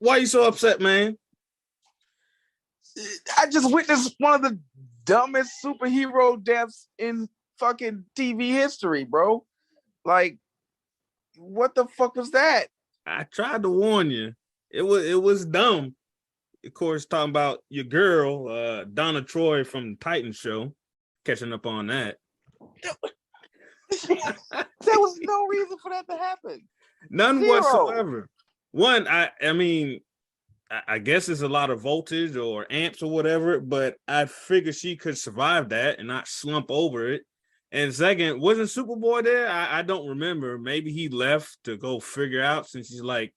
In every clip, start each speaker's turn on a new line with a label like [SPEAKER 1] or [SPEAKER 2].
[SPEAKER 1] Why you so upset, man?
[SPEAKER 2] I just witnessed one of the dumbest superhero deaths in fucking TV history, bro. Like, what the fuck was that?
[SPEAKER 1] I tried to warn you. It was dumb. Of course, talking about your girl, Donna Troy from the Titan show, catching up on that.
[SPEAKER 2] There was no reason for that to happen.
[SPEAKER 1] None
[SPEAKER 2] Zero.
[SPEAKER 1] whatsoever. One, I mean, I guess it's a lot of voltage or amps or whatever, but I figured she could survive that and not slump over it. And second, wasn't Superboy there? I don't remember. Maybe he left to go figure out since he's like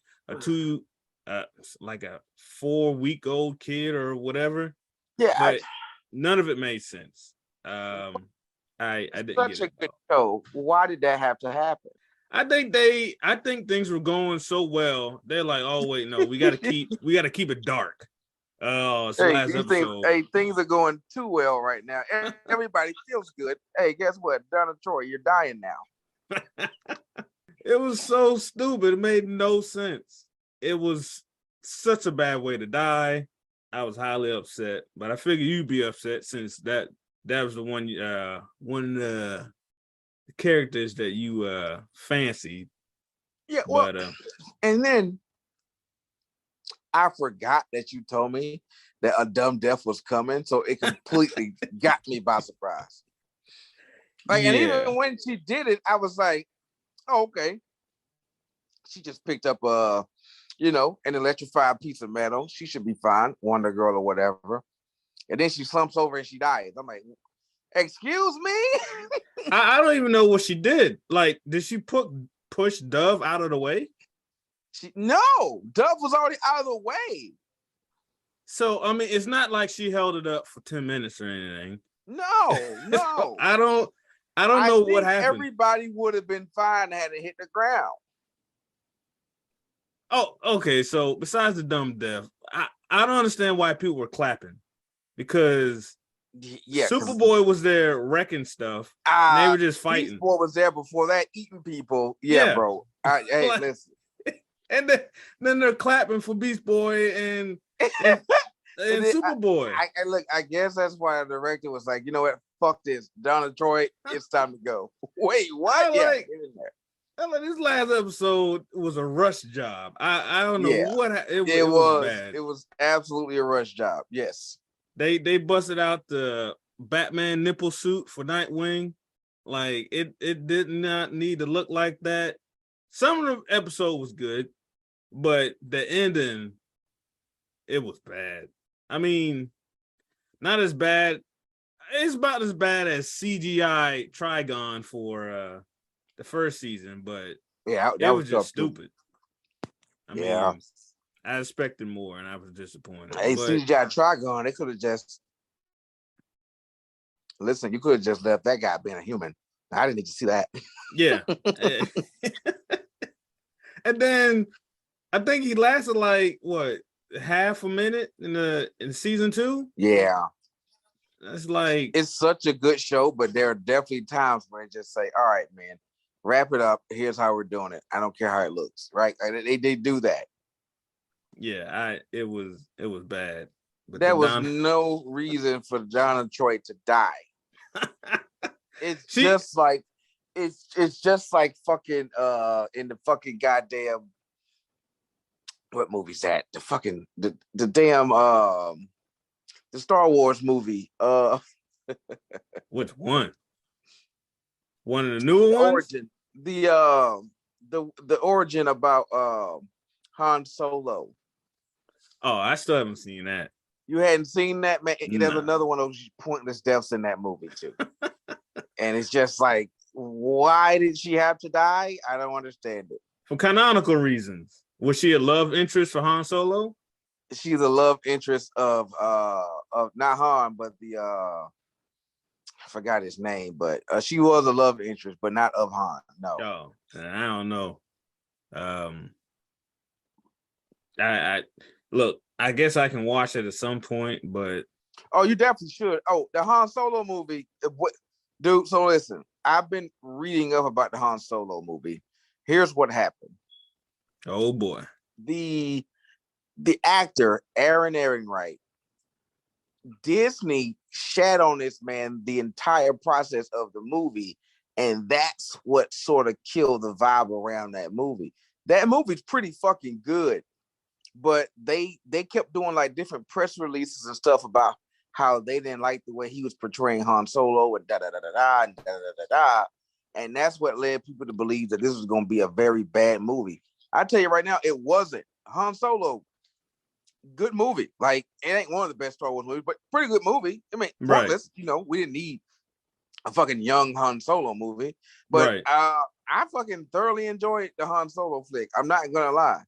[SPEAKER 1] like a 4-week-old kid or whatever.
[SPEAKER 2] Yeah,
[SPEAKER 1] but none of it made sense. I didn't
[SPEAKER 2] such
[SPEAKER 1] get
[SPEAKER 2] a good show. Why did that have to happen?
[SPEAKER 1] I think things were going so well. They're like, oh wait, no, we gotta keep it dark. Oh, it's the last episode.
[SPEAKER 2] Things are going too well right now. Everybody feels good. Hey, guess what? Donna Troy, you're dying now.
[SPEAKER 1] It was so stupid. It made no sense. It was such a bad way to die. I was highly upset, but I figured you'd be upset since that was the one the characters that you fancied.
[SPEAKER 2] Yeah, well, and then I forgot that you told me that a dumb death was coming, so it completely got me by surprise. Like, and even when she did it, I was like, oh, okay. She just picked up an electrified piece of metal. She should be fine, Wonder Girl or whatever. And then she slumps over and she dies. I'm like, excuse me?
[SPEAKER 1] I don't even know what she did. Like, did she push Dove out of the way?
[SPEAKER 2] No, Dove was already out of the way.
[SPEAKER 1] So, I mean, it's not like she held it up for 10 minutes or anything.
[SPEAKER 2] No.
[SPEAKER 1] I don't know what happened.
[SPEAKER 2] Everybody would have been fine had it hit the ground.
[SPEAKER 1] Oh, okay. So, besides the dumb death, I don't understand why people were clapping. Because Superboy was there wrecking stuff. And they were just fighting.
[SPEAKER 2] Beast Boy was there before that, eating people. Yeah. Bro. Hey, like, listen.
[SPEAKER 1] And then they're clapping for Beast Boy and Superboy.
[SPEAKER 2] I guess that's why the director was like, you know what? Fuck this. Donna Troy, it's time to go. Wait, what?
[SPEAKER 1] This last episode was a rush job. I don't know what it was bad.
[SPEAKER 2] It was absolutely a rush job. Yes.
[SPEAKER 1] They busted out the Batman nipple suit for Nightwing. Like it did not need to look like that. Some of the episode was good, but the ending, it was bad. I mean, not as bad. It's about as bad as CGI Trigon for the first season, but it was just stupid. I mean, I expected more, and I was disappointed.
[SPEAKER 2] Hey, CGI Trigon, they could have just you could have just left that guy being a human. I didn't need to see that.
[SPEAKER 1] Yeah. And then I think he lasted like what, half a minute in season 2?
[SPEAKER 2] Yeah.
[SPEAKER 1] That's like,
[SPEAKER 2] it's such a good show, but there are definitely times when they just say, all right, man, wrap it up. Here's how we're doing it. I don't care how it looks, right? They do that.
[SPEAKER 1] Yeah, it was bad.
[SPEAKER 2] But there was no reason for Donna Troy to die. It's just like fucking in the fucking goddamn, what movie's that? The damn the Star Wars movie.
[SPEAKER 1] Which one? One of the newer ones?
[SPEAKER 2] Origin. The origin about Han Solo.
[SPEAKER 1] Oh, I still haven't seen that.
[SPEAKER 2] You hadn't seen that, man?
[SPEAKER 1] No.
[SPEAKER 2] There's another one of those pointless deaths in that movie too. And it's just like, why did she have to die? I don't understand it.
[SPEAKER 1] For canonical reasons. Was she a love interest for Han Solo?
[SPEAKER 2] She's a love interest of not Han, but the I forgot his name, but she was a love interest, but not of Han. No.
[SPEAKER 1] Oh, I don't know. I look, I guess I can watch it at some point, but
[SPEAKER 2] you definitely should. Oh, the Han Solo movie, dude. So listen, I've been reading up about the Han Solo movie. Here's what happened.
[SPEAKER 1] Oh boy.
[SPEAKER 2] the actor Aaron Ehrenreich, Disney shat on this man the entire process of the movie, and that's what sort of killed the vibe around that movie. That movie's pretty fucking good, but they kept doing like different press releases and stuff about how they didn't like the way he was portraying Han Solo and da da da da da and da da da da, and that's what led people to believe that this was going to be a very bad movie. I tell you right now, it wasn't. Han Solo, good movie. Like, it ain't one of the best Star Wars movies, but pretty good movie. I mean, pointless. You know, we didn't need a fucking young Han Solo movie, but I fucking thoroughly enjoyed the Han Solo flick. I'm not gonna lie,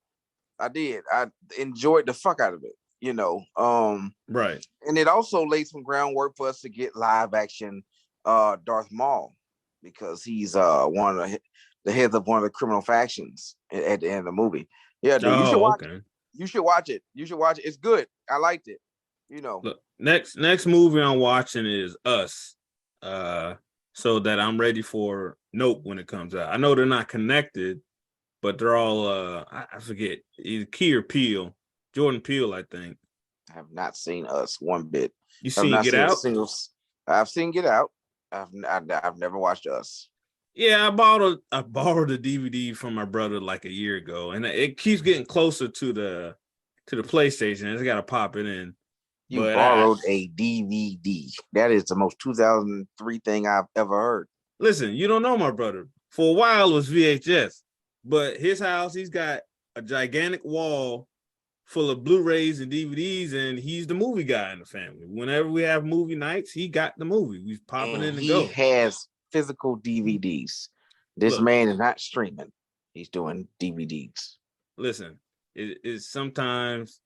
[SPEAKER 2] I did. I enjoyed the fuck out of it. You know, and it also laid some groundwork for us to get live action Darth Maul, because he's one of the heads of one of the criminal factions at the end of the movie. Yeah, dude, you should watch it. You should watch it. You should watch it. It's good. I liked it. You know.
[SPEAKER 1] Look, next movie I'm watching is Us. So that I'm ready for Nope when it comes out. I know they're not connected, but they're all I forget, either Key or Peele. Jordan Peele, I think.
[SPEAKER 2] I have not seen Us one bit.
[SPEAKER 1] You seen Get Out?
[SPEAKER 2] I've seen Get Out. I've never watched Us.
[SPEAKER 1] Yeah, I borrowed a DVD from my brother like a year ago, and it keeps getting closer to the PlayStation. I just gotta pop it in.
[SPEAKER 2] You borrowed a DVD. That is the most 2003 thing I've ever heard.
[SPEAKER 1] Listen, you don't know my brother. For a while, it was VHS, but his house, he's got a gigantic wall full of Blu-rays and DVDs, and he's the movie guy in the family. Whenever we have movie nights, he got the movie. He's popping in and go.
[SPEAKER 2] He has physical DVDs. This man is not streaming. He's doing DVDs.
[SPEAKER 1] Listen, it's sometimes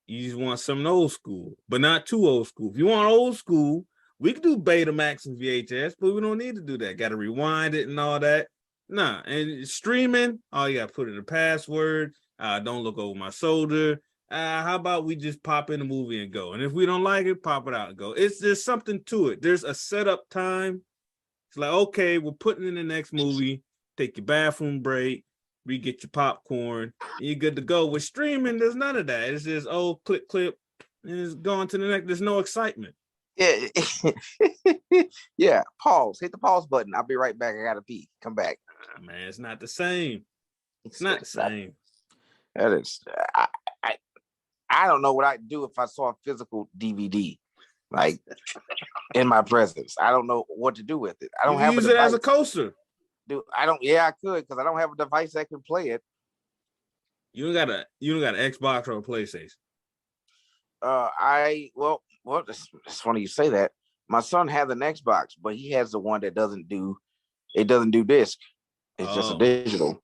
[SPEAKER 1] you just want something old school, but not too old school. If you want old school, we can do Betamax and VHS, but we don't need to do that. Got to rewind it and all that. Nah, and streaming, all you got to put in a password. Don't look over my shoulder. How about we just pop in the movie and go? And if we don't like it, pop it out and go. There's something to it. There's a setup time. It's like, okay, we're putting in the next movie. Take your bathroom break. Get your popcorn, and you're good to go. With streaming, there's none of that. It's just clip, and it's going to the next. There's no excitement.
[SPEAKER 2] Yeah, yeah. Pause. Hit the pause button. I'll be right back. I gotta pee. Come back.
[SPEAKER 1] Man, it's not the same. It's not the same.
[SPEAKER 2] That is. I don't know what I'd do if I saw a physical DVD, like in my presence. I don't know what to do with it. I don't have
[SPEAKER 1] use it as a coaster.
[SPEAKER 2] Dude, I don't. Yeah, I could, because I don't have a device that can play it.
[SPEAKER 1] You don't got an Xbox or a PlayStation.
[SPEAKER 2] It's funny you say that. My son has an Xbox, but he has the one that doesn't do disc. It's just a digital.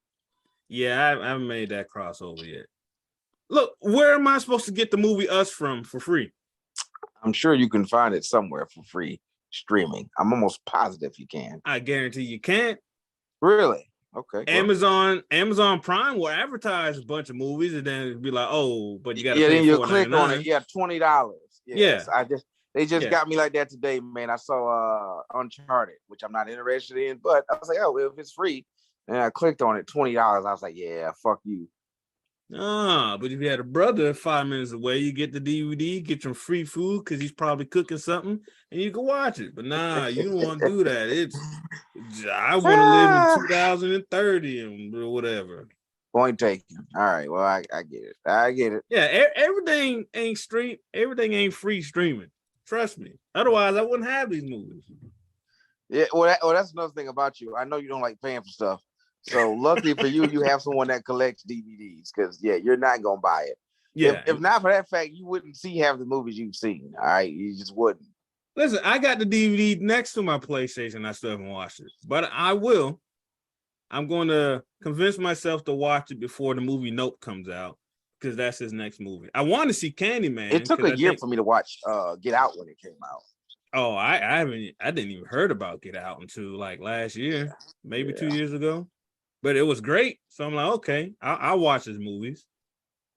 [SPEAKER 1] Yeah, I haven't made that crossover yet. Look, where am I supposed to get the movie Us from for free?
[SPEAKER 2] I'm sure you can find it somewhere for free streaming. I'm almost positive you can.
[SPEAKER 1] I guarantee you can't.
[SPEAKER 2] Really? Okay.
[SPEAKER 1] Amazon Prime will advertise a bunch of movies, and then it'd be like, oh, but you got to pay
[SPEAKER 2] then you click on it. Yeah, $20. Yes.
[SPEAKER 1] Yeah.
[SPEAKER 2] They just got me like that today, man. I saw Uncharted, which I'm not interested in, but I was like, oh, if it's free, and I clicked on it, $20. I was like, yeah, fuck you.
[SPEAKER 1] But if you had a brother 5 minutes away, you get the DVD, get some free food because he's probably cooking something, and you can watch it. But nah, you don't want to do that. I want to live in 2030 and whatever.
[SPEAKER 2] Point taken. All right. Well, I get it. I get it.
[SPEAKER 1] Yeah, everything ain't free streaming. Trust me. Otherwise, I wouldn't have these movies.
[SPEAKER 2] Yeah. Well, that's another thing about you. I know you don't like paying for stuff. So luckily for you, you have someone that collects DVDs, because you're not gonna buy it. Yeah. If not for that fact, you wouldn't see half the movies you've seen. All right, you just wouldn't.
[SPEAKER 1] Listen, I got the DVD next to my PlayStation. I still haven't watched it, but I will. I'm going to convince myself to watch it before the movie Nope comes out, because that's his next movie. I want to see Candyman.
[SPEAKER 2] It took a year for me to watch Get Out when it came out.
[SPEAKER 1] Oh, I didn't even heard about Get Out until like last year, maybe 2 years ago. But it was great. So I'm like, okay, I'll watch his movies.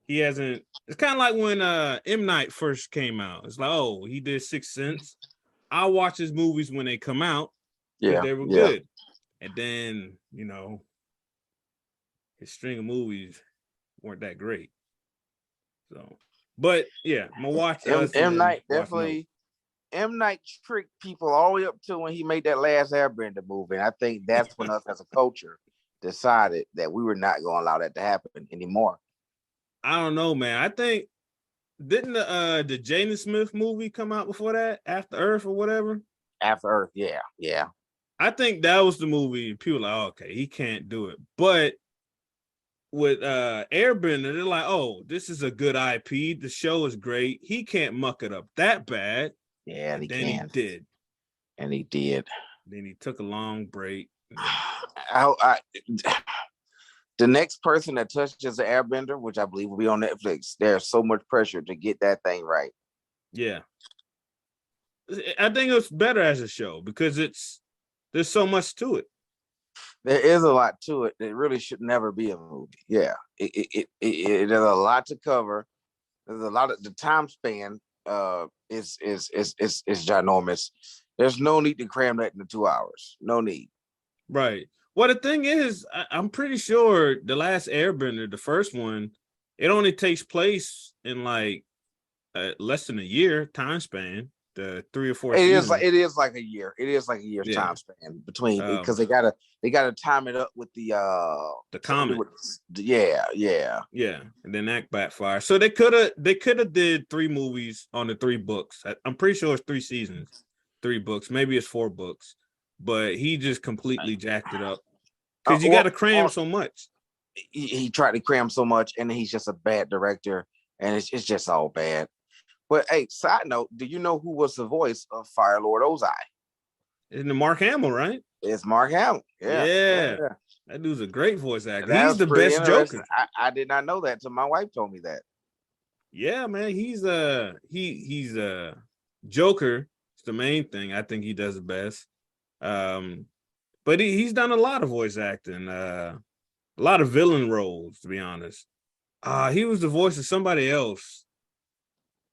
[SPEAKER 1] He hasn't. It's kind of like when M. Night first came out. It's like, oh, he did Sixth Sense. I'll watch his movies when they come out. Yeah, they were good. And then, his string of movies weren't that great. So, but yeah, I'm gonna watch
[SPEAKER 2] M Night definitely. M Night tricked people all the way up to when he made that last Airbender movie. And I think that's when us as a culture decided that we were not going to allow that to happen anymore.
[SPEAKER 1] I don't know, man. I think didn't the Jaden Smith movie come out before that, After Earth or whatever?
[SPEAKER 2] After Earth, yeah.
[SPEAKER 1] I think that was the movie. People like, oh, okay, he can't do it. But with Airbender, they're like, oh, this is a good IP. The show is great. He can't muck it up that bad.
[SPEAKER 2] Yeah, and he
[SPEAKER 1] did.
[SPEAKER 2] And he did.
[SPEAKER 1] Then he took a long break.
[SPEAKER 2] The next person that touches the Airbender, which I believe will be on Netflix, there's so much pressure to get that thing right.
[SPEAKER 1] Yeah. I think it's better as a show because there's so much to it.
[SPEAKER 2] There is a lot to it. It really should never be a movie. Yeah. There's a lot to cover. There's a lot of the time span is ginormous. There's no need to cram that into 2 hours. No need.
[SPEAKER 1] Right. Well, the thing is, I'm pretty sure the last Airbender, the first one, it only takes place in like less than a year time span. The 3 or 4 seasons.
[SPEAKER 2] It is like a year. It is like a year's time span between because they gotta time it up with the
[SPEAKER 1] comic.
[SPEAKER 2] Yeah.
[SPEAKER 1] And then that backfire. So they could have did 3 movies on the 3 books. I'm pretty sure it's 3 seasons, 3 books, maybe it's 4 books, but he just completely jacked it up because you got to cram so much.
[SPEAKER 2] He tried to cram so much, and he's just a bad director, and it's just all bad. But hey, side note, do you know who was the voice of Fire Lord Ozai?
[SPEAKER 1] Isn't it Mark Hamill, right?
[SPEAKER 2] It's Mark Hamill. Yeah.
[SPEAKER 1] That dude's a great voice actor. He's the best Joker.
[SPEAKER 2] I did not know that until my wife told me that.
[SPEAKER 1] Yeah, man. He's Joker. It's the main thing. I think he does the best. But he's done a lot of voice acting, a lot of villain roles, to be honest. He was the voice of somebody else.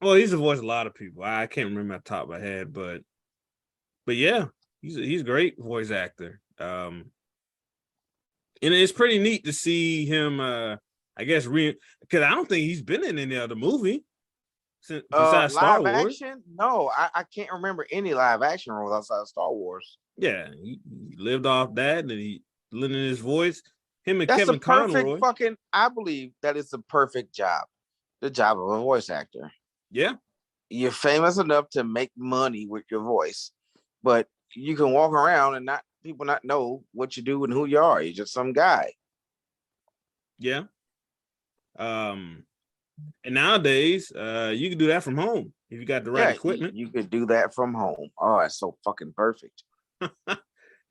[SPEAKER 1] Well, he's the voice of a lot of people. I can't remember at the top of my head, but yeah, he's a great voice actor. And it's pretty neat to see him. I guess because I don't think he's been in any other movie besides Star Wars. Live action?
[SPEAKER 2] No, I can't remember any live action roles outside of Star Wars.
[SPEAKER 1] Yeah, he lived off that, and he lending his voice. Him and
[SPEAKER 2] That's
[SPEAKER 1] Kevin Conroy.
[SPEAKER 2] I believe that is the perfect job. The job of a voice actor.
[SPEAKER 1] Yeah.
[SPEAKER 2] You're famous enough to make money with your voice, but you can walk around and people not know what you do and who you are. You're just some guy.
[SPEAKER 1] Yeah. And nowadays, you can do that from home if you got the right equipment.
[SPEAKER 2] You could do that from home. Oh, it's so fucking perfect.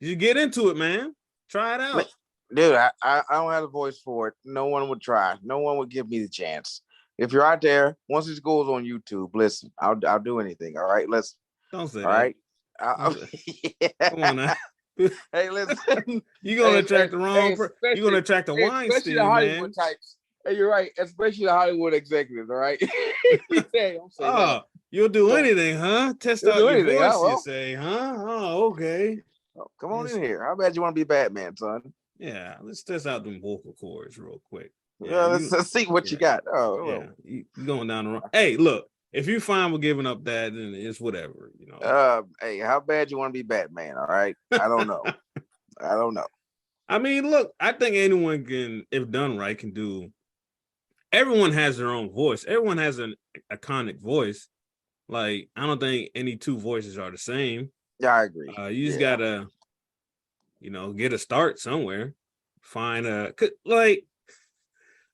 [SPEAKER 1] You get into it, man. Try it out.
[SPEAKER 2] Dude, I don't have a voice for it. No one would try. No one would give me the chance. If you're out there, once this goes on YouTube, listen, I'll do anything. All right, listen.
[SPEAKER 1] Don't say
[SPEAKER 2] all
[SPEAKER 1] that.
[SPEAKER 2] Right.
[SPEAKER 1] Yeah. Come on now.
[SPEAKER 2] Hey, listen.
[SPEAKER 1] You're gonna attract the wrong. You're gonna attract the Weinstein,
[SPEAKER 2] the Hollywood types. Hey, you're right. Especially the Hollywood executives. All right.
[SPEAKER 1] You'll do anything, huh? Test out your voice. You say, huh? Oh, okay.
[SPEAKER 2] Oh, come on in here. How bad you want to be Batman, son?
[SPEAKER 1] Yeah, let's test out them vocal cords real quick.
[SPEAKER 2] Yeah, let's see what you got. Oh,
[SPEAKER 1] yeah, you going down the wrong. Hey, look, if you're fine with giving up that, then it's whatever, you know.
[SPEAKER 2] Hey, how bad you want to be Batman? All right, I don't know. I don't know.
[SPEAKER 1] I mean, look, I think anyone can, if done right, can do. Everyone has their own voice. Everyone has an iconic voice. Like, I don't think any 2 voices are the same.
[SPEAKER 2] Yeah, I agree.
[SPEAKER 1] You just gotta, get a start somewhere. Find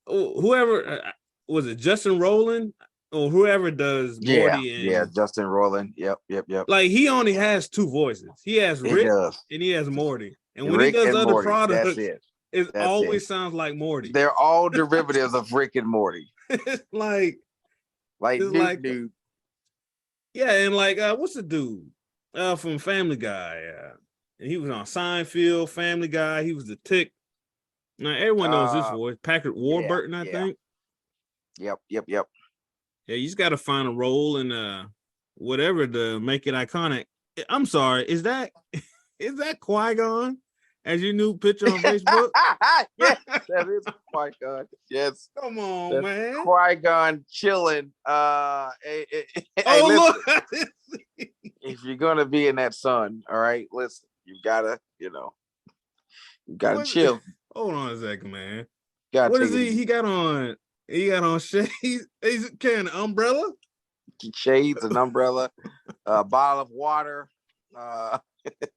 [SPEAKER 1] whoever was it, Justin Roiland or whoever does Morty?
[SPEAKER 2] Yeah, Justin Roiland. Yep.
[SPEAKER 1] Like he only has 2 voices. He has Rick and he has Morty. And when
[SPEAKER 2] Rick
[SPEAKER 1] he does other
[SPEAKER 2] Morty,
[SPEAKER 1] products, it always sounds like Morty.
[SPEAKER 2] They're all derivatives of Rick and Morty.
[SPEAKER 1] like
[SPEAKER 2] dude.
[SPEAKER 1] Yeah, and like what's the dude from Family Guy? And he was on Seinfeld, Family Guy. He was the Tick. Now everyone knows his voice. Patrick Warburton, I think.
[SPEAKER 2] Yep.
[SPEAKER 1] Yeah, you just got to find a role in whatever to make it iconic. I'm sorry, is that Qui-Gon? as your new picture on Facebook?
[SPEAKER 2] Yes, that is Qui-Gon. Yes.
[SPEAKER 1] Come on,
[SPEAKER 2] That's
[SPEAKER 1] man.
[SPEAKER 2] Qui-Gon chilling. Hey,
[SPEAKER 1] Oh,
[SPEAKER 2] listen,
[SPEAKER 1] look.
[SPEAKER 2] if you're gonna be in that sun, all right, listen, you gotta chill.
[SPEAKER 1] Hold on a second, man.
[SPEAKER 2] Gotta
[SPEAKER 1] What
[SPEAKER 2] take
[SPEAKER 1] is
[SPEAKER 2] it
[SPEAKER 1] he?
[SPEAKER 2] easy.
[SPEAKER 1] He got on shades. He's carrying an umbrella.
[SPEAKER 2] Shades, an umbrella, a bottle of water,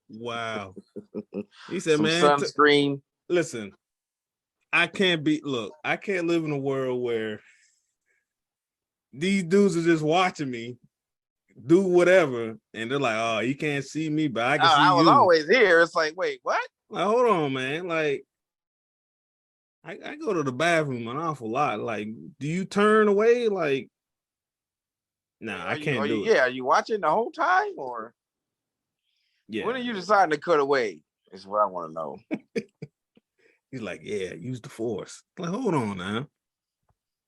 [SPEAKER 1] Wow. He said,
[SPEAKER 2] some
[SPEAKER 1] man,
[SPEAKER 2] sunscreen.
[SPEAKER 1] listen, I can't live in a world where these dudes are just watching me do whatever, and they're like, oh, you can't see me, but I can see
[SPEAKER 2] I was
[SPEAKER 1] you.
[SPEAKER 2] always here. It's like, wait, what?
[SPEAKER 1] Like, hold on, man. Like, I go to the bathroom an awful lot. Like, do you turn away? Like, nah, I can't do it.
[SPEAKER 2] Yeah, are you watching the whole time, or when are you deciding to cut away? Is what I want to know.
[SPEAKER 1] He's like, yeah, use the force. Like, hold on now.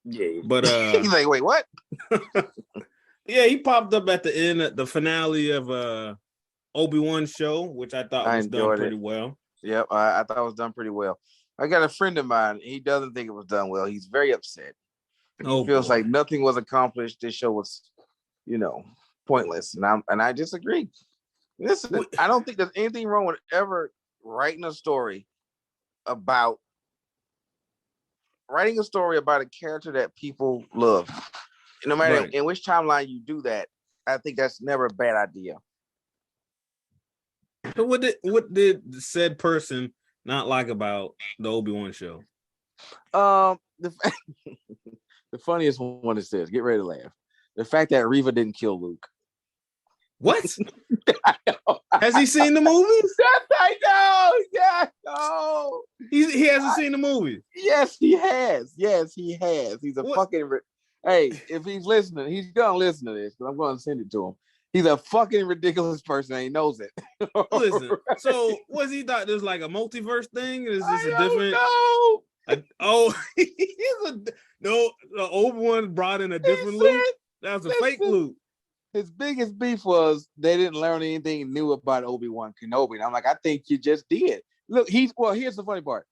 [SPEAKER 2] Yeah,
[SPEAKER 1] but
[SPEAKER 2] he's like, wait, what?
[SPEAKER 1] Yeah, he popped up at the end at the finale of Obi Wan show, which I thought was done pretty well.
[SPEAKER 2] Yep, I thought it was done pretty well. I got a friend of mine. He doesn't think it was done well. He's very upset. He feels like nothing was accomplished. This show was, pointless, and I disagree. Listen, I don't think there's anything wrong with ever writing a story about a character that people love. No matter in which timeline you do that, I think that's never a bad idea.
[SPEAKER 1] So what did said person not like about the Obi Wan show?
[SPEAKER 2] The funniest one is this. Get ready to laugh. The fact that Reva didn't kill Luke.
[SPEAKER 1] What? Has he seen the movies?
[SPEAKER 2] Yes, I know. Yeah, no.
[SPEAKER 1] He hasn't seen the movies.
[SPEAKER 2] Yes, he has. Yes, he has. He's a fucking. Hey, if he's listening, he's gonna listen to this, but I'm gonna send it to him. He's a fucking ridiculous person, and he knows it.
[SPEAKER 1] Listen, so was he thought there's like a multiverse thing? Is this a different? The Obi Wan brought in a different Luke. That was a fake Luke.
[SPEAKER 2] His biggest beef was they didn't learn anything new about Obi Wan Kenobi. And I'm like, I think you just did. Look, here's the funny part.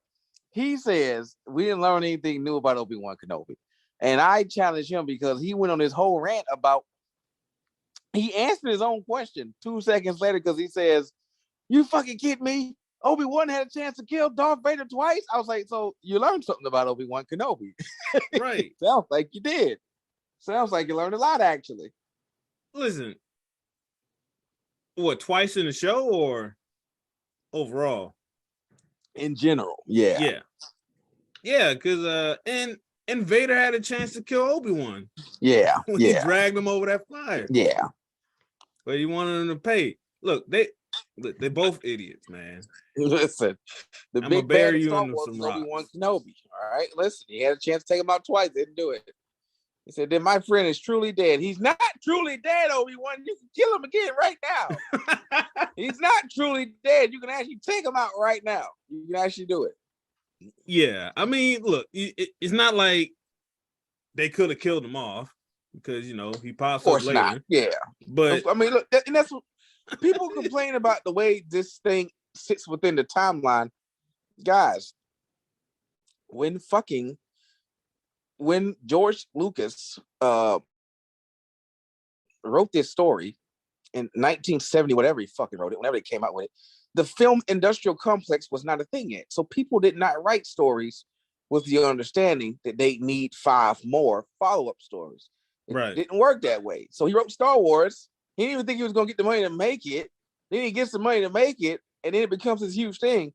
[SPEAKER 2] He says we didn't learn anything new about Obi Wan Kenobi. And I challenged him because he went on this whole rant about, he answered his own question 2 seconds later because he says, you fucking kidding me? Obi-Wan had a chance to kill Darth Vader twice? I was like, so you learned something about Obi-Wan Kenobi.
[SPEAKER 1] Right.
[SPEAKER 2] Sounds like you did. Sounds like you learned a lot, actually.
[SPEAKER 1] Listen, what, twice in the show or overall?
[SPEAKER 2] In general, yeah.
[SPEAKER 1] Yeah, because and Vader had a chance to kill Obi-Wan.
[SPEAKER 2] Yeah,
[SPEAKER 1] He dragged him over that fire.
[SPEAKER 2] Yeah.
[SPEAKER 1] But he wanted him to pay. Look, they both idiots, man.
[SPEAKER 2] Listen, the
[SPEAKER 1] I'm
[SPEAKER 2] big
[SPEAKER 1] bad
[SPEAKER 2] bad
[SPEAKER 1] you
[SPEAKER 2] Star
[SPEAKER 1] into
[SPEAKER 2] Wars
[SPEAKER 1] some
[SPEAKER 2] was
[SPEAKER 1] rocks.
[SPEAKER 2] Obi-Wan Kenobi. All right, listen, he had a chance to take him out twice, didn't do it. He said, then my friend is truly dead. He's not truly dead, Obi-Wan. You can kill him again right now. He's not truly dead. You can actually take him out right now. You can actually do it.
[SPEAKER 1] Yeah, I mean, look, it's not like they could have killed him off because he pops up later. Not.
[SPEAKER 2] Yeah,
[SPEAKER 1] but
[SPEAKER 2] I mean, look, and that's what people complain about, the way this thing sits within the timeline, guys. When George Lucas wrote this story in 1970, whatever he fucking wrote it, whenever they came out with it, the film industrial complex was not a thing yet. So people did not write stories with the understanding that they need 5 more follow-up stories. It didn't work that way. So he wrote Star Wars. He didn't even think he was going to get the money to make it. Then he gets the money to make it, and then it becomes this huge thing.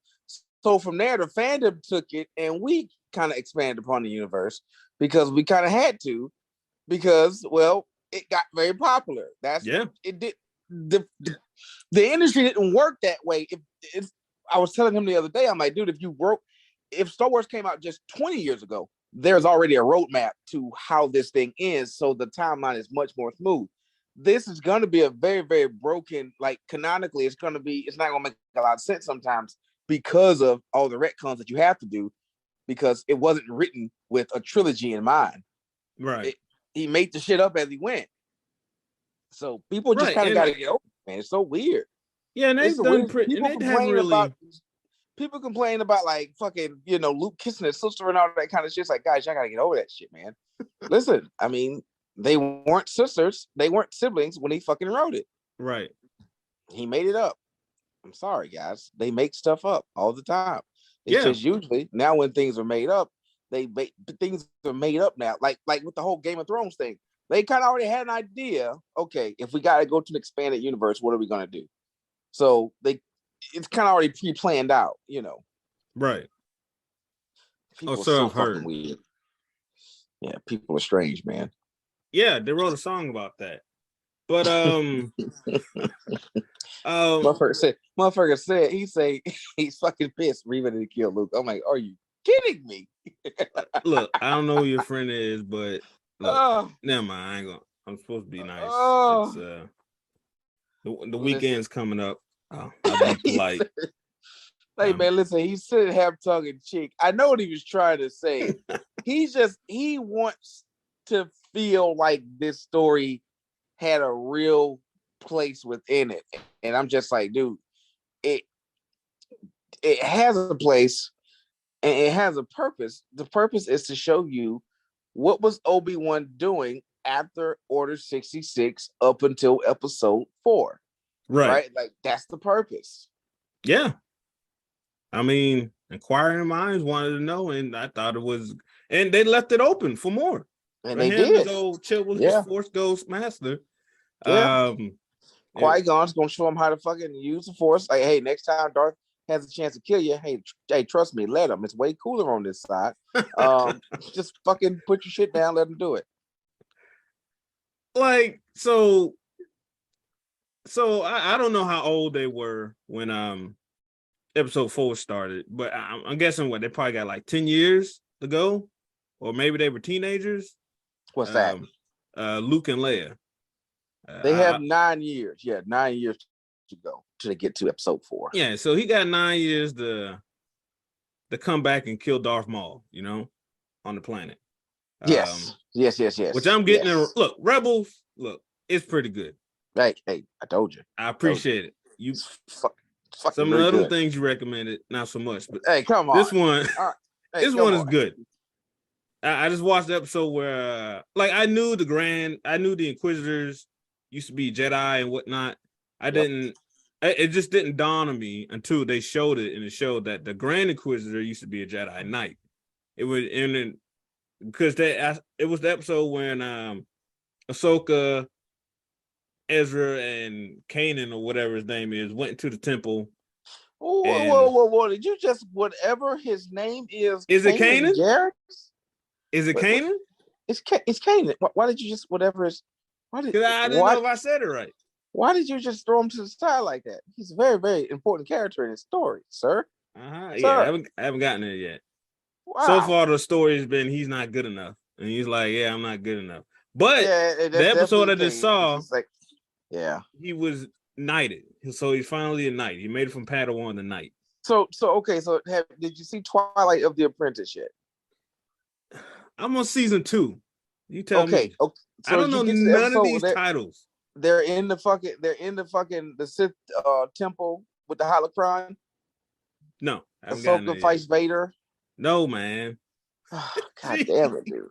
[SPEAKER 2] So from there, the fandom took it, and we kind of expanded upon the universe because we kind of had to, because, well, it got very popular. It did. The industry didn't work that way. If I was telling him the other day, I'm like, dude, if Star Wars came out just 20 years ago, there's already a roadmap to how this thing is, so the timeline is much more smooth. This is going to be a very, very broken, like canonically, it's not going to make a lot of sense sometimes because of all the retcons that you have to do, because it wasn't written with a trilogy in mind.
[SPEAKER 1] Right.
[SPEAKER 2] He made the shit up as he went. So people just kind of got to get over it, man. It's so weird.
[SPEAKER 1] Yeah, and they've done pretty. People
[SPEAKER 2] people complain about like fucking, Luke kissing his sister and all that kind of shit. It's like, guys, y'all gotta get over that shit, man. Listen, I mean, they weren't sisters, they weren't siblings when he fucking wrote it.
[SPEAKER 1] Right.
[SPEAKER 2] He made it up. I'm sorry, guys. They make stuff up all the time. It's just usually now when things are made up, things are made up now. Like with the whole Game of Thrones thing, they kind of already had an idea. Okay, if we got to go to an expanded universe, what are we gonna do? So it's kind of already pre-planned out,
[SPEAKER 1] Right.
[SPEAKER 2] People are so fucking weird. Yeah, people are strange, man.
[SPEAKER 1] Yeah, they wrote a song about that. But
[SPEAKER 2] motherfucker said he's fucking pissed Reva didn't kill Luke. I'm like, are you kidding me?
[SPEAKER 1] Look, I don't know who your friend is, but look, never mind. I'm supposed to be nice. It's the weekend's coming up. I'll be polite.
[SPEAKER 2] Hey man, listen, he said half tongue in cheek. I know what he was trying to say. He wants to feel like this story had a real place within it. And I'm just like, dude, it has a place and it has a purpose. The purpose is to show you what was Obi-Wan doing after Order 66 up until episode 4. Right? Like that's the purpose.
[SPEAKER 1] Yeah. I mean, inquiring minds wanted to know, and I thought it was, and they left it open for more.
[SPEAKER 2] And they did.
[SPEAKER 1] To go chill with his Force Ghost Master.
[SPEAKER 2] Yeah. Qui-Gon's gonna show him how to fucking use the Force. Like, hey, next time Darth has a chance to kill you, hey, trust me, let him. It's way cooler on this side. Just fucking put your shit down, let him do it.
[SPEAKER 1] Like, so I don't know how old they were when episode 4 started, but I'm guessing they probably got like 10 years to go, or maybe they were teenagers.
[SPEAKER 2] What's that?
[SPEAKER 1] Luke and Leia.
[SPEAKER 2] They have 9 years. Yeah, 9 years to go till they get to episode 4.
[SPEAKER 1] Yeah, so he got 9 years to come back and kill Darth Maul, on the planet.
[SPEAKER 2] Yes.
[SPEAKER 1] Which I'm getting in. Look, Rebels. Look, it's pretty good.
[SPEAKER 2] Hey, I told you.
[SPEAKER 1] I appreciate it. You
[SPEAKER 2] fucking
[SPEAKER 1] some of the other things you recommended, not so much. But
[SPEAKER 2] hey, come on.
[SPEAKER 1] This one, this one is good.
[SPEAKER 2] I
[SPEAKER 1] just watched the episode where, I knew the Inquisitors used to be Jedi and whatnot. It just didn't dawn on me until they showed it, and it showed that the Grand Inquisitor used to be a Jedi Knight. It was because it was the episode when Ahsoka, Ezra, and Kanan, or whatever his name is, went into the temple.
[SPEAKER 2] Whoa! Did you just whatever his name is?
[SPEAKER 1] Is it Kanan? Is it Kanan?
[SPEAKER 2] It's Kanan. Why did you just whatever is?
[SPEAKER 1] Because I didn't know if I said it right.
[SPEAKER 2] Why did you just throw him to the side like that? He's a very, very important character in his story, sir.
[SPEAKER 1] Yeah, I haven't gotten there yet. Wow. So far, the story has been he's not good enough, and he's like, "Yeah, I'm not good enough." But the episode I just saw, he was knighted, so he's finally a knight. He made it from Padawan to knight.
[SPEAKER 2] So did you see Twilight of the Apprentice yet?
[SPEAKER 1] I'm on season 2. You tell me.
[SPEAKER 2] Okay. So
[SPEAKER 1] I don't know none of these titles.
[SPEAKER 2] They're in the Sith temple with the holocron.
[SPEAKER 1] No,
[SPEAKER 2] Ahsoka fights Vader.
[SPEAKER 1] No, man.
[SPEAKER 2] Oh, God damn it, dude.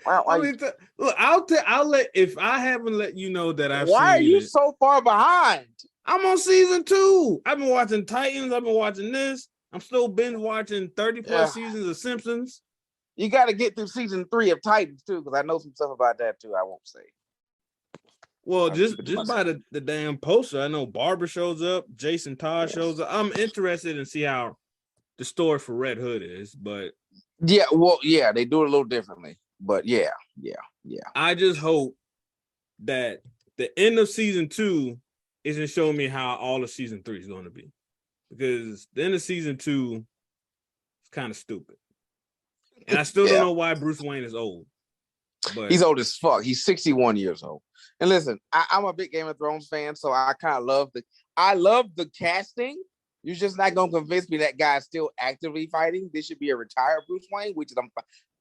[SPEAKER 1] Look, I'll let, if I haven't let you know that I've
[SPEAKER 2] Why
[SPEAKER 1] seen
[SPEAKER 2] are you so far behind?
[SPEAKER 1] I'm on season 2. I've been watching Titans. I've been watching this. I'm still binge watching 30 plus seasons of Simpsons.
[SPEAKER 2] You got to get through season 3 of Titans too, because I know some stuff about that too. I won't say.
[SPEAKER 1] Well, just by the damn poster, I know Barbara shows up, Jason Todd shows up. I'm interested in see how the story for Red Hood is, but
[SPEAKER 2] they do it a little differently. But yeah.
[SPEAKER 1] I just hope that the end of season 2 isn't showing me how all of season 3 is going to be, because the end of season 2 is kind of stupid, and I still don't know why Bruce Wayne is old. But
[SPEAKER 2] he's old as fuck. He's 61 years old. And listen, I'm a big Game of Thrones fan, so I kind of love the casting. You're just not gonna convince me that guy's still actively fighting. This should be a retired Bruce Wayne, which is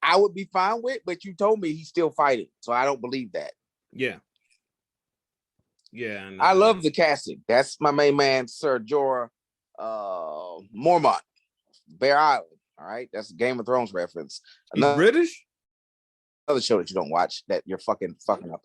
[SPEAKER 2] I would be fine with, but you told me he's still fighting, so I don't believe that.
[SPEAKER 1] Yeah. And,
[SPEAKER 2] I love the casting. That's my main man, Sir Jorah Mormont. Bear Island. All right, that's a Game of Thrones reference.
[SPEAKER 1] He's British.
[SPEAKER 2] Another show that you don't watch that you're fucking up.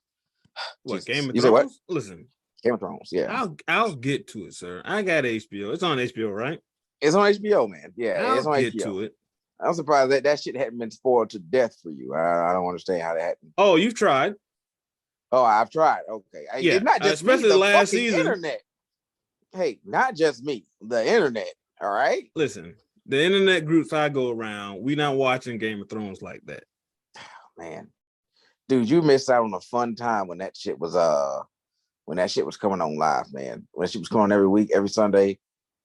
[SPEAKER 1] What, Game of Thrones? Say what? Listen,
[SPEAKER 2] Game of Thrones. Yeah,
[SPEAKER 1] I'll get to it, sir. I got HBO. It's on HBO, right?
[SPEAKER 2] It's on HBO, man. Yeah, it's on
[SPEAKER 1] get
[SPEAKER 2] HBO.
[SPEAKER 1] To it.
[SPEAKER 2] I'm surprised that shit hadn't been spoiled to death for you. I don't understand how that happened.
[SPEAKER 1] Oh, you've tried?
[SPEAKER 2] Oh, I've tried. Okay,
[SPEAKER 1] yeah,
[SPEAKER 2] it's not just
[SPEAKER 1] especially
[SPEAKER 2] me, the
[SPEAKER 1] last season.
[SPEAKER 2] Internet. Hey, not just me, the internet. All right.
[SPEAKER 1] Listen, the internet groups I go around, we not watching Game of Thrones like that.
[SPEAKER 2] Man, dude, you missed out on a fun time when that shit was coming on live, man. When she was coming on every week, every Sunday,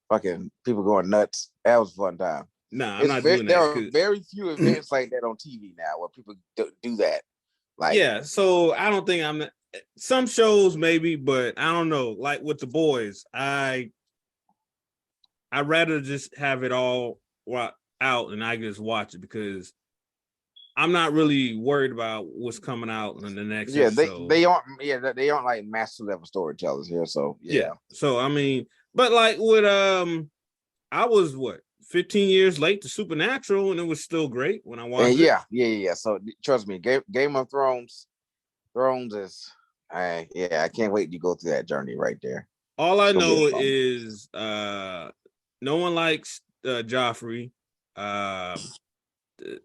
[SPEAKER 2] fucking people going nuts. That was a fun time.
[SPEAKER 1] Nah, I'm not doing that.
[SPEAKER 2] There are very few events like that on TV now where people do that. Like,
[SPEAKER 1] yeah, so I don't think I'm some shows maybe, but I don't know. Like with The Boys, I'd rather just have it all out and I just watch it because I'm not really worried about what's coming out in the next episode.
[SPEAKER 2] They aren't like master level storytellers here. So yeah.
[SPEAKER 1] So I mean, but like with I was 15 years late to Supernatural and it was still great when I watched it.
[SPEAKER 2] Yeah. So trust me, Game of Thrones is I can't wait to go through that journey right there.
[SPEAKER 1] All I know is no one likes Joffrey.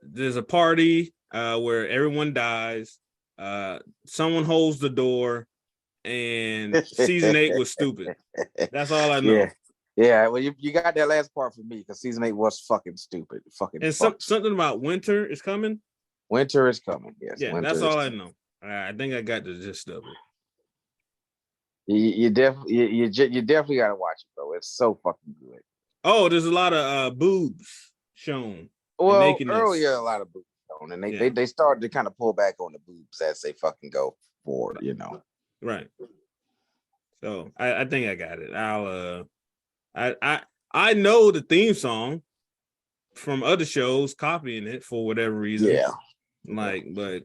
[SPEAKER 1] There's a party where everyone dies. Someone holds the door, and season 8 was stupid. That's all I know.
[SPEAKER 2] Yeah. Well, you got that last part for me because season 8 was fucking stupid.
[SPEAKER 1] Something about winter is coming.
[SPEAKER 2] Winter is coming. Yes.
[SPEAKER 1] Yeah, that's all I know. I think I got the gist of it.
[SPEAKER 2] You definitely gotta watch it, bro. It's so fucking good.
[SPEAKER 1] Oh, there's a lot of boobs shown.
[SPEAKER 2] Well, earlier a lot of boobs shown, and they started to kind of pull back on the boobs as they fucking go forward, you know.
[SPEAKER 1] Right. So I think I got it. I know the theme song from other shows, copying it for whatever reason.
[SPEAKER 2] Yeah.
[SPEAKER 1] But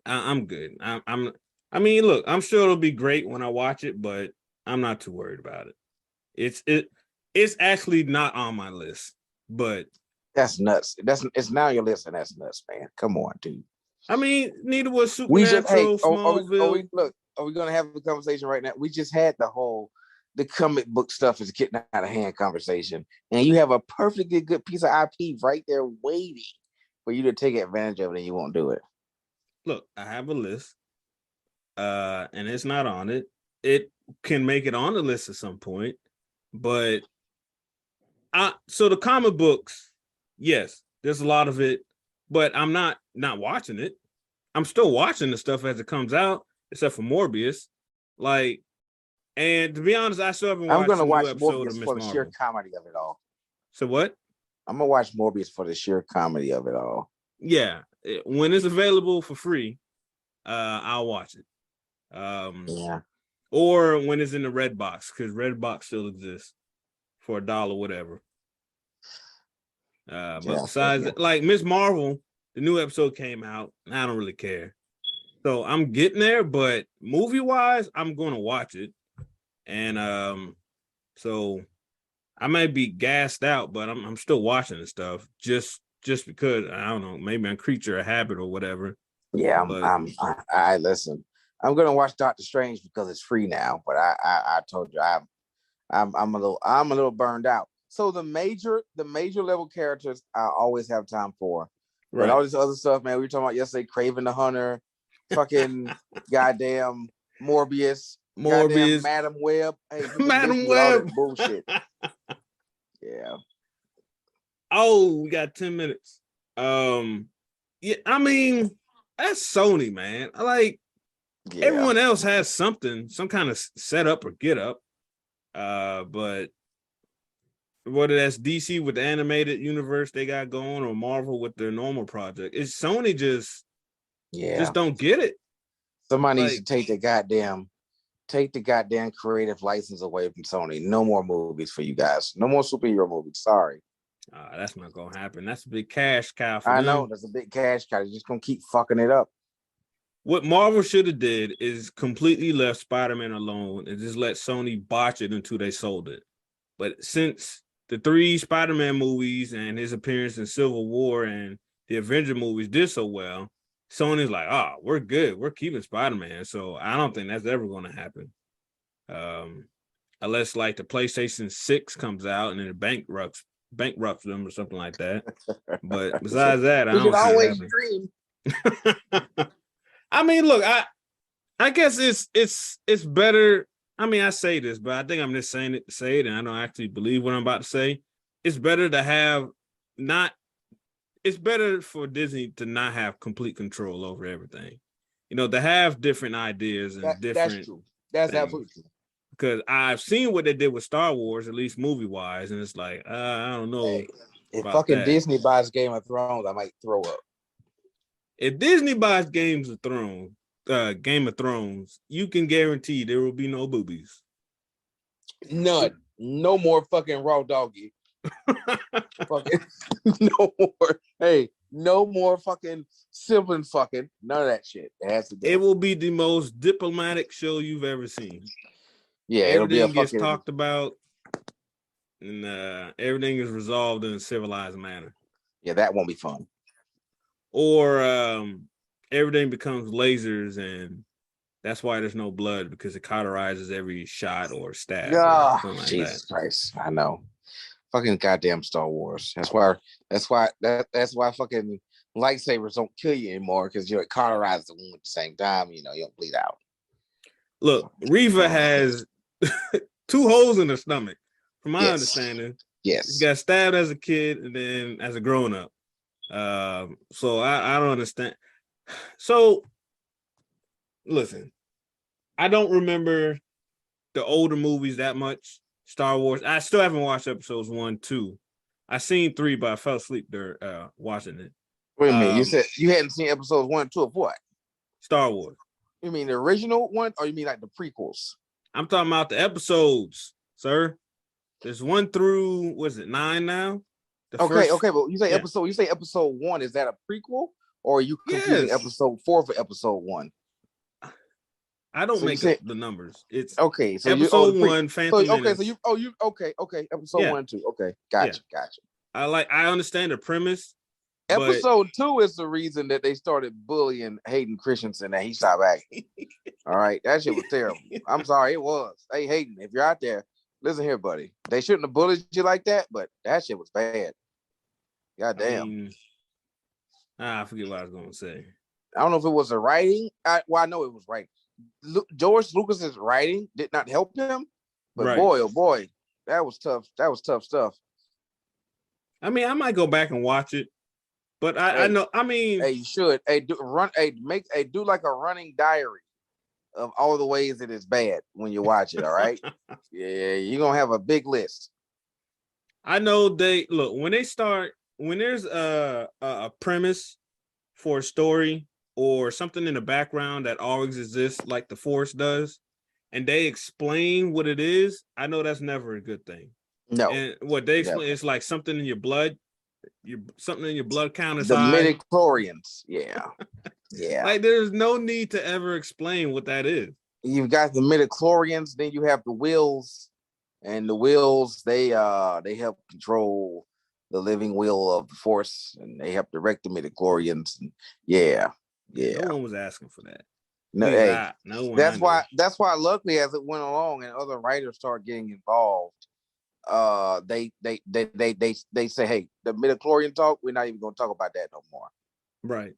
[SPEAKER 1] I'm good. I mean, look, I'm sure it'll be great when I watch it, but I'm not too worried about it. It's actually not on my list, but
[SPEAKER 2] that's nuts. It's now your list, and that's nuts, man. Come on, dude.
[SPEAKER 1] I mean, neither was Supernatural. Smallville.
[SPEAKER 2] Are we gonna have a conversation right now? We just had the comic book stuff is getting out of hand conversation, and you have a perfectly good piece of IP right there waiting for you to take advantage of it, and you won't do it. Look,
[SPEAKER 1] I have a list, and it's not on it. It can make it on the list at some point, but so the comic books, yes, there's a lot of it, but I'm not watching it. I'm still watching the stuff as it comes out, except for Morbius. Like, and to be honest, I still haven't watched. I'm gonna watch
[SPEAKER 2] Morbius for the sheer comedy of it all.
[SPEAKER 1] So what?
[SPEAKER 2] I'm gonna watch Morbius for the sheer comedy of it all.
[SPEAKER 1] Yeah, when it's available for free, I'll watch it.
[SPEAKER 2] Yeah.
[SPEAKER 1] Or when it's in the Red Box, because Red Box still exists for $1, whatever. But besides, like Miss Marvel, the new episode came out, and I don't really care. So I'm getting there, but movie-wise, I'm going to watch it. And so I might be gassed out, but I'm still watching the stuff just because, I don't know, maybe I'm a creature of habit or whatever.
[SPEAKER 2] Yeah, I listen. I'm gonna watch Doctor Strange because it's free now, but I told you I'm a little burned out. So the major level characters I always have time for. Right. But all this other stuff, man, we were talking about yesterday, Kraven the Hunter, fucking goddamn Morbius, goddamn Madam Web. Hey,
[SPEAKER 1] Madam Web
[SPEAKER 2] bullshit. Yeah.
[SPEAKER 1] Oh, we got 10 minutes. Yeah, I mean, that's Sony, man. Everyone else has something, some kind of setup or get up. But whether that's DC with the animated universe they got going or Marvel with their normal project, it's Sony just don't get it.
[SPEAKER 2] Somebody needs to take the goddamn creative license away from Sony. No more movies for you guys. No more superhero movies. Sorry.
[SPEAKER 1] That's not gonna happen. That's a big cash cow for
[SPEAKER 2] them.
[SPEAKER 1] I
[SPEAKER 2] know that's a big cash cow. You're just gonna keep fucking it up.
[SPEAKER 1] What Marvel should have did is completely left Spider-Man alone and just let Sony botch it until they sold it. But since the 3 Spider-Man movies and his appearance in Civil War and the Avenger movies did so well, Sony's like, oh, we're good. We're keeping Spider-Man. So I don't think that's ever going to happen. Unless like the PlayStation 6 comes out and then it bankrupts them or something like that. But besides that, I
[SPEAKER 2] we
[SPEAKER 1] don't
[SPEAKER 2] can
[SPEAKER 1] see
[SPEAKER 2] always
[SPEAKER 1] it
[SPEAKER 2] dream.
[SPEAKER 1] I mean, look, I guess it's better. I mean, I say this, but I think I'm just saying it to say it, and I don't actually believe what I'm about to say. It's better to have not. It's better for Disney to not have complete control over everything. You know, to have different ideas and different.
[SPEAKER 2] That's true. That's
[SPEAKER 1] things.
[SPEAKER 2] absolutely true.
[SPEAKER 1] Because I've seen what they did with Star Wars, at least movie wise, and it's like I don't know.
[SPEAKER 2] Hey, if fucking that. Disney buys Game of Thrones, I might throw up.
[SPEAKER 1] If Disney buys Game of Thrones, you can guarantee there will be no boobies.
[SPEAKER 2] None. No more fucking raw doggy. Fucking no more. Hey, no more fucking sibling fucking. None of that shit.
[SPEAKER 1] It will be the most diplomatic show you've ever seen.
[SPEAKER 2] Yeah,
[SPEAKER 1] everything gets talked about, and everything is resolved in a civilized manner.
[SPEAKER 2] Yeah, that won't be fun.
[SPEAKER 1] Or everything becomes lasers, and that's why there's no blood, because it cauterizes every shot or stab.
[SPEAKER 2] Oh, like Jesus Christ! I know. Fucking goddamn Star Wars. That's why fucking lightsabers don't kill you anymore, because it cauterizes the wound at the same time. You know, you don't bleed out.
[SPEAKER 1] Look, Reva has 2 holes in her stomach, from my understanding.
[SPEAKER 2] Yes.
[SPEAKER 1] She got stabbed as a kid and then as a grown-up. So I don't understand. So listen, I don't remember the older movies that much. Star Wars. I still haven't watched episodes 1, 2. I seen 3, but I fell asleep there watching it.
[SPEAKER 2] Wait a minute, you said you hadn't seen episodes 1 and 2 of what?
[SPEAKER 1] Star Wars.
[SPEAKER 2] You mean the original one, or you mean like the prequels?
[SPEAKER 1] I'm talking about the episodes, sir. There's 1 through, was it 9 now?
[SPEAKER 2] Okay, but you say episode 1, is that a prequel, or are you confusing episode 4 for episode 1?
[SPEAKER 1] I don't make up the numbers. It's
[SPEAKER 2] okay. So
[SPEAKER 1] episode 1, Phantom Menace.
[SPEAKER 2] episode 1 and 2. Okay, gotcha.
[SPEAKER 1] I understand the premise.
[SPEAKER 2] Episode 2 is the reason that they started bullying Hayden Christensen and he stopped acting. All right, that shit was terrible. I'm sorry, it was. Hey Hayden, if you're out there, listen here, buddy. They shouldn't have bullied you like that, but that shit was bad. Goddamn.
[SPEAKER 1] I forget what I was gonna say.
[SPEAKER 2] I don't know if it was the writing. I know it was right. George Lucas's writing did not help him, but boy, oh boy, that was tough. That was tough stuff.
[SPEAKER 1] I mean, I might go back and watch it, but I know. I mean,
[SPEAKER 2] hey, you should. Hey, do like a running diary of all the ways it is bad when you watch it. All right. Yeah, you're gonna have a big list.
[SPEAKER 1] I know when there's a premise for a story or something in the background that always exists, like the Force does, and they explain what it is, I know that's never a good thing.
[SPEAKER 2] No.
[SPEAKER 1] And what they explain is like something in your blood, something in your blood count is
[SPEAKER 2] the
[SPEAKER 1] high.
[SPEAKER 2] midichlorians. Yeah. Yeah.
[SPEAKER 1] Like there's no need to ever explain what that is.
[SPEAKER 2] You've got the midichlorians, then you have the wills, and the wills, they help control the living will of the Force, and they help direct the midichlorians. And yeah.
[SPEAKER 1] No one was asking for that.
[SPEAKER 2] No, that's why luckily as it went along and other writers started getting involved, they say, hey, the midichlorian talk, we're not even going to talk about that no more.
[SPEAKER 1] Right.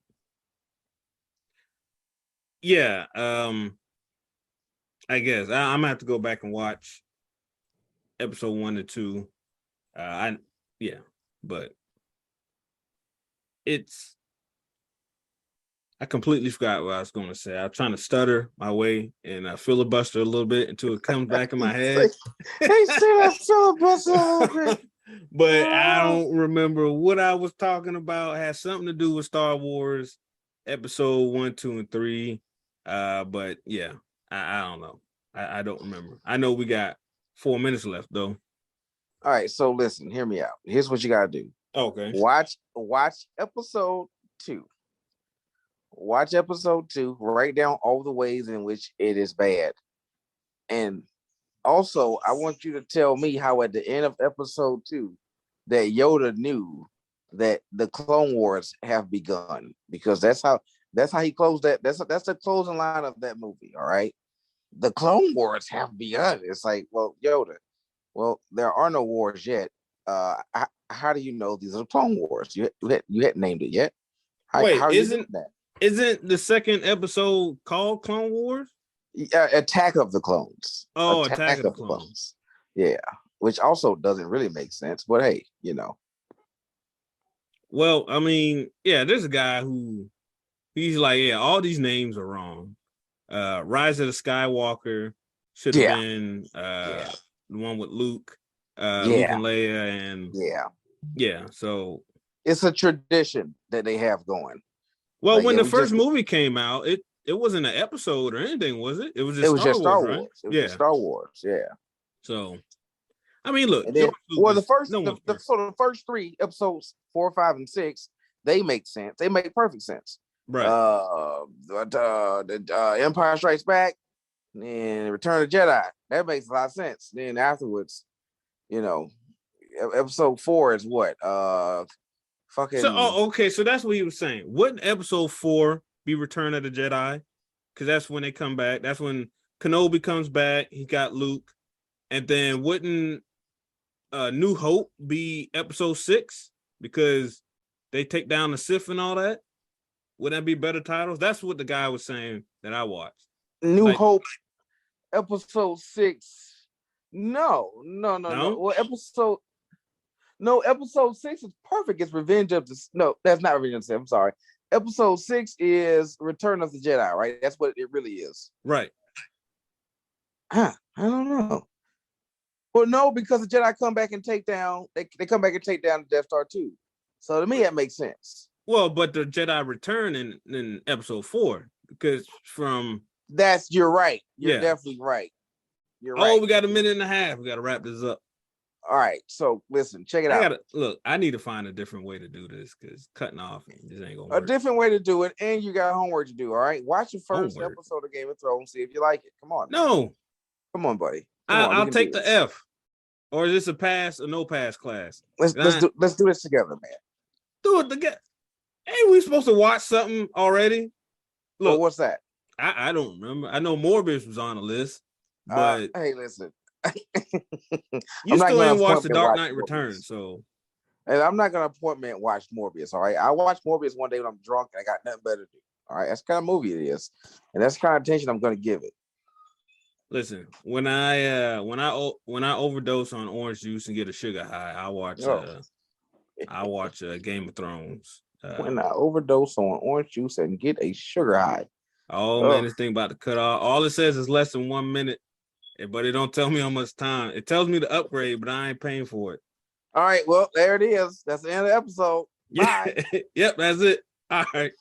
[SPEAKER 1] Yeah. I guess I'm gonna have to go back and watch episode 1 to 2. But I completely forgot what I was going to say. I'm trying to stutter my way and filibuster a little bit until it comes back in my head.
[SPEAKER 2] They say I filibuster a little bit.
[SPEAKER 1] But I don't remember what I was talking about. It had something to do with Star Wars episode 1, 2, and 3. But yeah, I don't know. I don't remember. I know we got 4 minutes left though.
[SPEAKER 2] All right, so listen, hear me out. Here's what you gotta do.
[SPEAKER 1] Okay.
[SPEAKER 2] Watch episode 2. Watch episode 2. Write down all the ways in which it is bad, and Also, I want you to tell me how at the end of episode 2 that Yoda knew that the Clone Wars have begun, because that's how he closed that. That's the closing line of that movie. All right, the Clone Wars have begun. It's like, well, Yoda, well, there are no wars yet. How do you know these are Clone Wars? You hadn't named it yet.
[SPEAKER 1] Wait,
[SPEAKER 2] How you doing that?
[SPEAKER 1] Isn't the second episode called Clone Wars?
[SPEAKER 2] Attack of the Clones.
[SPEAKER 1] Oh, Attack of the Clones.
[SPEAKER 2] Yeah, which also doesn't really make sense, but hey,
[SPEAKER 1] Well, I mean, yeah, there's a guy who he's like, yeah, all these names are wrong. Rise of the Skywalker should have been the one with Luke, Luke and Leia, and yeah. So
[SPEAKER 2] it's a tradition that they have going.
[SPEAKER 1] Well, when the first movie came out, it wasn't an episode or anything, was it? It was just Star Wars, right?
[SPEAKER 2] It was just Star Wars, yeah.
[SPEAKER 1] So, I mean, look.
[SPEAKER 2] Then, the first 3 episodes, 4, 5, and 6, they make sense. They make perfect sense.
[SPEAKER 1] Right.
[SPEAKER 2] The Empire Strikes Back and Return of the Jedi. That makes a lot of sense. Then afterwards, episode 4 is what? Fucking.
[SPEAKER 1] So, okay. So that's what he was saying. Wouldn't episode 4 be Return of the Jedi? Because that's when they come back. That's when Kenobi comes back. He got Luke. And then wouldn't New Hope be episode 6? Because they take down the Sith and all that? Would that be better titles? That's what the guy was saying that I watched.
[SPEAKER 2] New Hope, episode 6. No. Well, episode 6 is perfect. It's Revenge of the... No, that's not Revenge of the Sith. I'm sorry. Episode 6 is Return of the Jedi, right? That's what it really is.
[SPEAKER 1] Right.
[SPEAKER 2] I don't know. Well, no, because the Jedi come back and take down... They come back and take down the Death Star too. So to me, that makes sense.
[SPEAKER 1] Well, but the Jedi return in episode 4, because from...
[SPEAKER 2] You're right. You're definitely right. You're right.
[SPEAKER 1] Oh, we got a minute and a half. We got to wrap this up.
[SPEAKER 2] All right. So listen, check it out.
[SPEAKER 1] I need to find a different way to do this, because cutting off just ain't going to work.
[SPEAKER 2] A different way to do it, and you got homework to do, all right? Watch the first episode of Game of Thrones, see if you like it. Come on.
[SPEAKER 1] No.
[SPEAKER 2] Come on, buddy.
[SPEAKER 1] I'll take the F. Or is this a pass or no pass class?
[SPEAKER 2] Let's do this together, man.
[SPEAKER 1] Do it together. Ain't we supposed to watch something already?
[SPEAKER 2] Look, what's that?
[SPEAKER 1] I don't remember. I know Morbius was on the list, but
[SPEAKER 2] hey, listen.
[SPEAKER 1] You still ain't watched The Dark Knight Returns, so.
[SPEAKER 2] And I'm not gonna appointment watch Morbius. All right, I watch Morbius one day when I'm drunk and I got nothing better to do. All right, that's the kind of movie it is, and that's the kind of attention I'm gonna give it.
[SPEAKER 1] Listen, when I overdose on orange juice and get a sugar high, I watch Game of Thrones.
[SPEAKER 2] When I overdose on orange juice and get a sugar high.
[SPEAKER 1] Oh man, this thing about to cut off. All it says is less than 1 minute, but it don't tell me how much time. It tells me to upgrade, but I ain't paying for it.
[SPEAKER 2] All right, well, there it is. That's the end of the episode. Bye.
[SPEAKER 1] Yep, that's it. All right.